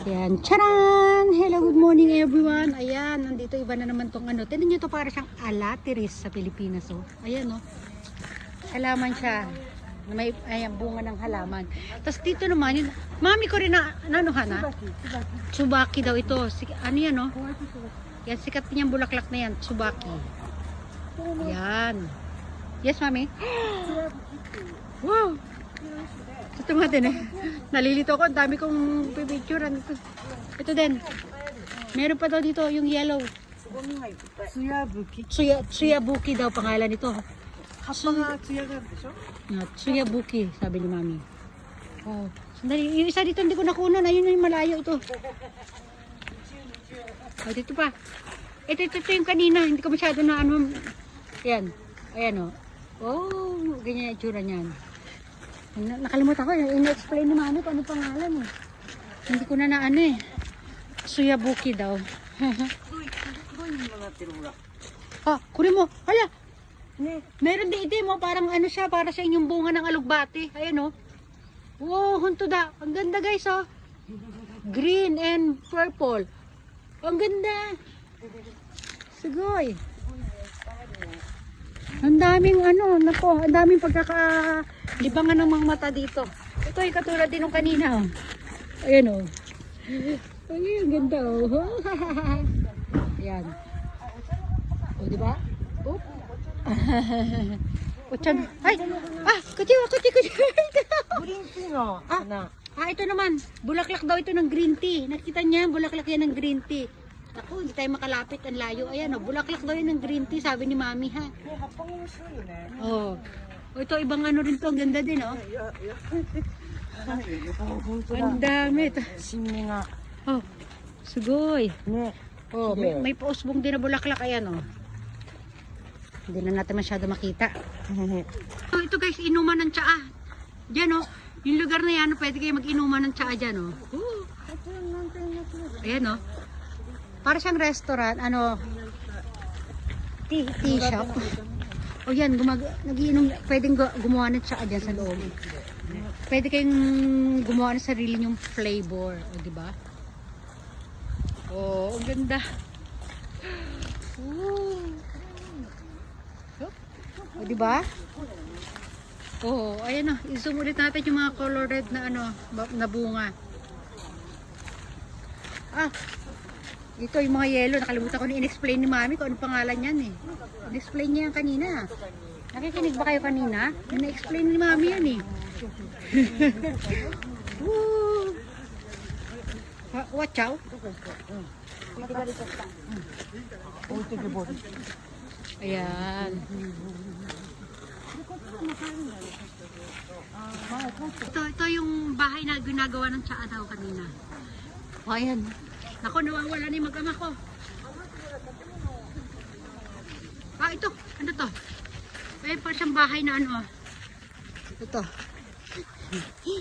Ayan, charan! Hello, good morning everyone. Ayan, nandito iba na naman tong ano. Tignan nyo to, para siyang alatiris sa Pilipinas. Oh. Ayan, oh. Halaman siya. May ayan, bunga ng halaman. Tapos dito naman, yun, mami ko rin na, nanuhan ha? Tsubaki daw ito. Ano yan, oh? Yan, sikat niyang bulaklak na yan. Tsubaki. Yan. Yes, mami? Wow! Ito natin eh. Nalilito ko. Ang dami kong pipicturean. Ito din. Meron pa daw dito yung yellow. Tsuyabuki daw pangalan nito. Tsuyabuki, sabi ni mami. Oh. Sandali. Yung isa dito hindi ko nakunan. Ayun yung malayo ito. Oh, dito pa. Ito yung kanina. Hindi ko masyado na ano. Ayan. Ayan o. Oh, ganyan yung itsura niyan. Nakalimutan ko, ina-explain ni mami kung ano pangalan eh. Hindi ko na ano eh. Tsuyabuki daw. Ah, kunin mo. Hala! Meron din ito mo, parang ano siya, para sa inyong bunga ng alugbati. Ayan oh. Wow, hunto da. Ang ganda guys oh. Green and purple. Ang ganda. Sigoy. Ang daming ano, nako, ang daming pagkakalibangan ng mga mata dito. Ito ay katulad din ng kanina. Oh. Ayan oh. Ay, ang ganda oh. Ayan. O, diba? Oop. Kuchan. Ay! Ah! Kuchi! Ito naman. Bulaklak daw ito ng green tea. Nakita niya, bulaklak yan ng green tea. Ako, hindi tayo makalapit, ang layo. Ayan o, bulaklak daw yun ng green tea, sabi ni mami ha. Oh. Oh, ito ibang ano rin to, ang ganda din oh. Ang dami ito. Oh, sugoy. Oh, may pausbong din na bulaklak, ayan oh. Hindi na natin masyado makita. Oh, ito guys, inuman ng tsaa. Diyan oh, yung lugar na yan, pwede kayo mag-inuman ng tsaa dyan oh. Ayan oh. Para siyang restaurant, ano, tea shop. O yan, nagiinom, pwedeng gumawa ng tsaa dyan sa loob. Pwede kayong gumawa ng sarili nyong flavor, o diba? Oh, ang ganda. O diba? Oh, ayan o, i-zoom ulit natin yung mga color red na ano, na bunga. Ah, ito yung mga yellow, nakalimutan ko na in-explain ni mami kung ano pangalan yan eh. In-explain niya yan kanina. Nakikinig ba kayo kanina? In-explain ni mami yan eh. Woo! Watch out. Ayan. Ito yung bahay na ginagawa ng tsaa daw kanina. O ayan. Ako, nawawala na yung mag-ama ko. Ah, ito. Ano to? Ayan pa siyang bahay na ano. Ito.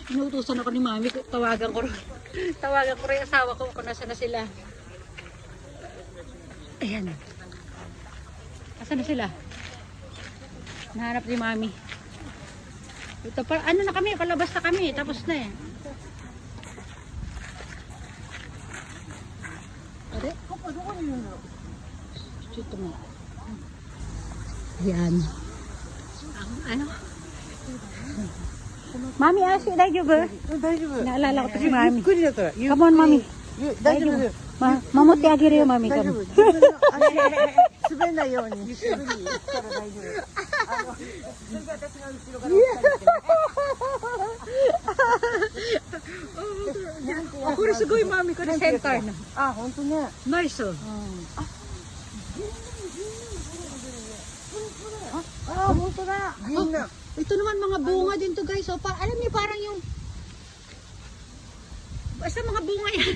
Inuutusan ako ni mami. Tawagan ko rin yung asawa ko kung nasa na sila. Ayan. Asan na sila? Nahanap ni mami. Ito pa, ano na kami? Palabas na kami. Tapos na eh. Ito mo. Yan. Ano? Mami, asi, daijoubu? Naalala ko to si mami. Come on, mami. Daijoubu. Mamote agere yo, mami. Come. 滑らないように素振りしたら大丈夫。それで私が後ろから追っかけて。これすごいマミ、これセンターな。あ、本当ね。ナイス。あ、本当だ。銀な。Ito naman mga bunga din to guys. So, alam niyo parang yung basta mga bunga yan.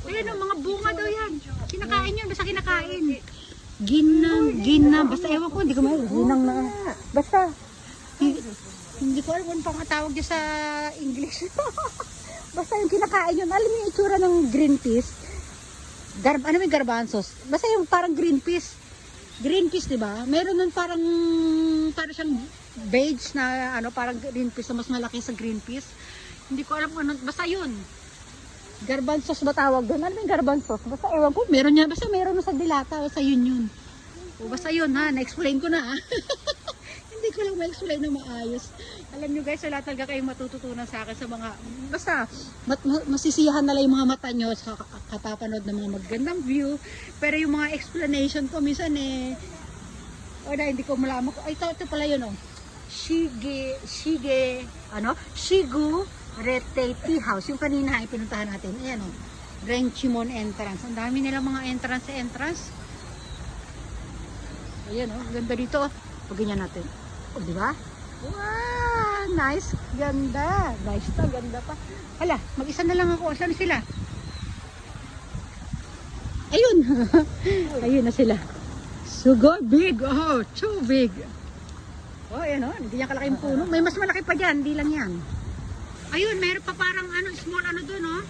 Ayan o, mga bunga daw yan. Kinakain yun, basta kinakain. Gina, basta ewan ko, hindi ko ginang na. Basta, hindi ko alam kung pang tawag niya sa English. Basta yung kinakain yun. Alam niyo yung itsura ng green peas? Ano may garbanzos? Basta yung parang green peas. Green peas, di ba? Meron nun parang siyang beige na ano, parang green peas na mas malaki sa green peas. Hindi ko alam kung ano, basta yun. Garbanzos ba tawag doon? Ano yung garbanzos? Basta ewan ko, meron yan. Basta meron na sa Dilata o sa yun. O basta yun ha, na-explain ko na ha. Hindi ko lang ma-explain na maayos. Alam nyo guys, wala talaga kayong matututunan sa akin sa mga, basta masisiyahan na lang yung mga mata nyo sa kapapanood ng mga magandang view. Pero yung mga explanation ko, minsan o na, hindi ko malaman ko. Ay, ito pala yun oh. Shigu Rete Tea House. Yung kanina ay pinuntahan natin. Ayan o. Renchimon entrance. Ang dami nila mga entrance. Ayan o. Ganda dito. Pag ganyan natin. O, di ba? Wow! Nice. Ganda. Nice to. Ganda pa. Hala, mag-isa na lang ako. Saan sila? Ayun. Ayun na sila. So good. Big. Oh, too big. Oh, ayan o. Hindi niya kalaking puno. May mas malaki pa dyan. Hindi lang yan. Ayun, meron pa parang small doon, oh.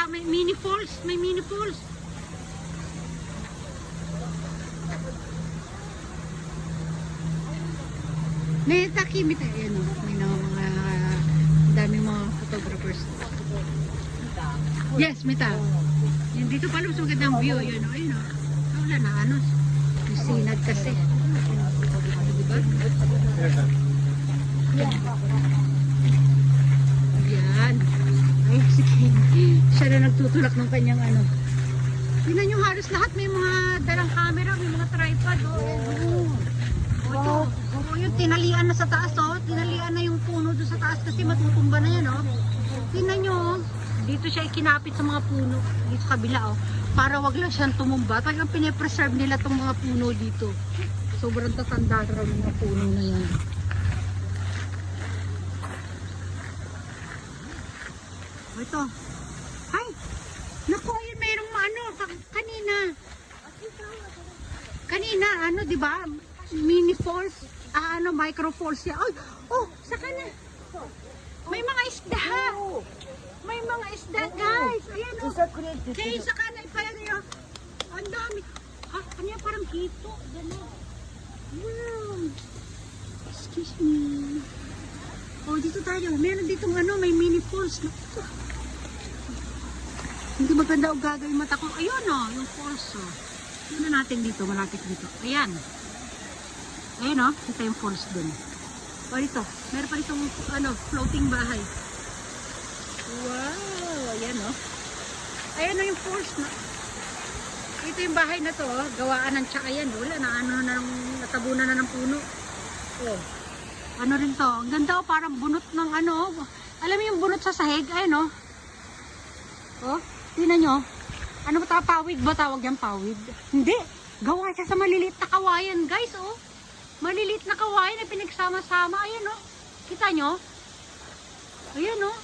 May mini falls, May takimita, ayan, oh. May mga daming mga photographers. Yes, mita. Yan, dito pala mas magandang view, ayun, oh. Ayun, oh. Wala na, may sinag kasi. Diba? Yan. Ay, sige. Siya na nagtutulak ng kanyang Tingnan nyo, halos lahat may mga dalang camera, may mga tripod. Ito. Yung tinalian na sa taas, oh. Tinalian na yung puno doon sa taas kasi matutumba na yan, oh. Tingnan nyo, oh. Dito siya ikinapit sa mga puno. Dito sa kabila, oh. Para wag lang siyang tumumba. Talagang pinipreserve nila tong mga puno dito. Sobrang tatanda raw ng mga puno na yan. Ito. Ay! Naku, ayun, mayroong kanina, di ba? Mini falls, micro falls siya. Ay, oh, saka na. May mga isda. May mga isda, guys. Ayan, oh. Kaya saka na ipalagay, oh. Ang dami. Ano yan, parang hito. Gano'n. Wow. Excuse me. Oh, dito tayo. Meron ditong may mini falls. Hindi maganda o gagawin mata ko. Ayun o, yung falls o. Tignan natin dito, malapit dito. Ayan. Ayan o, kita yung falls dun. O dito, meron pa ditong floating bahay. Wow, ayan o. Ayan o yung falls na. Ito yung bahay na to, gawaan ng tsaka yan. Wala na, natabunan na ng puno. Oh. Ano rin to? Ang ganda, parang bunot ng alam mo yung bunot sa sahig? Ayun, oh, tingnan nyo. Ano ba pawid ba tawag yan? Pawid? Hindi. Gawa siya sa maliliit na kawayan, guys, oh. Maliliit na kawayan na pinagsama-sama. Ayan, oh. Kita nyo? Ayan, oh.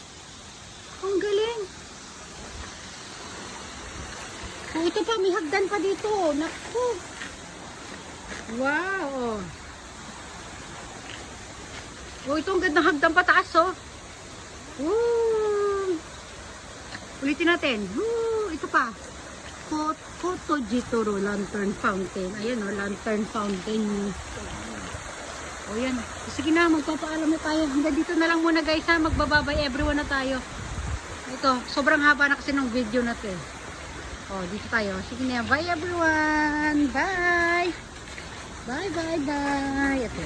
Ang galing. Oh, ito pa, may hagdan pa dito. Naku. Wow, oh. Oh, ito ang gandang hagdan pataas, oh. Woo! Ulitin natin. Woo! Ito pa. Kotojitoro Lantern Fountain. Ayan, oh, Lantern Fountain. Oh, yan. Sige na, magpapaalam na tayo. Hanggang dito na lang muna, guys, ha. Magbababay everyone na tayo. Ito, sobrang haba na kasi ng video na to. Oh, dito tayo. Sige na, bye everyone. Bye. Bye. Ito.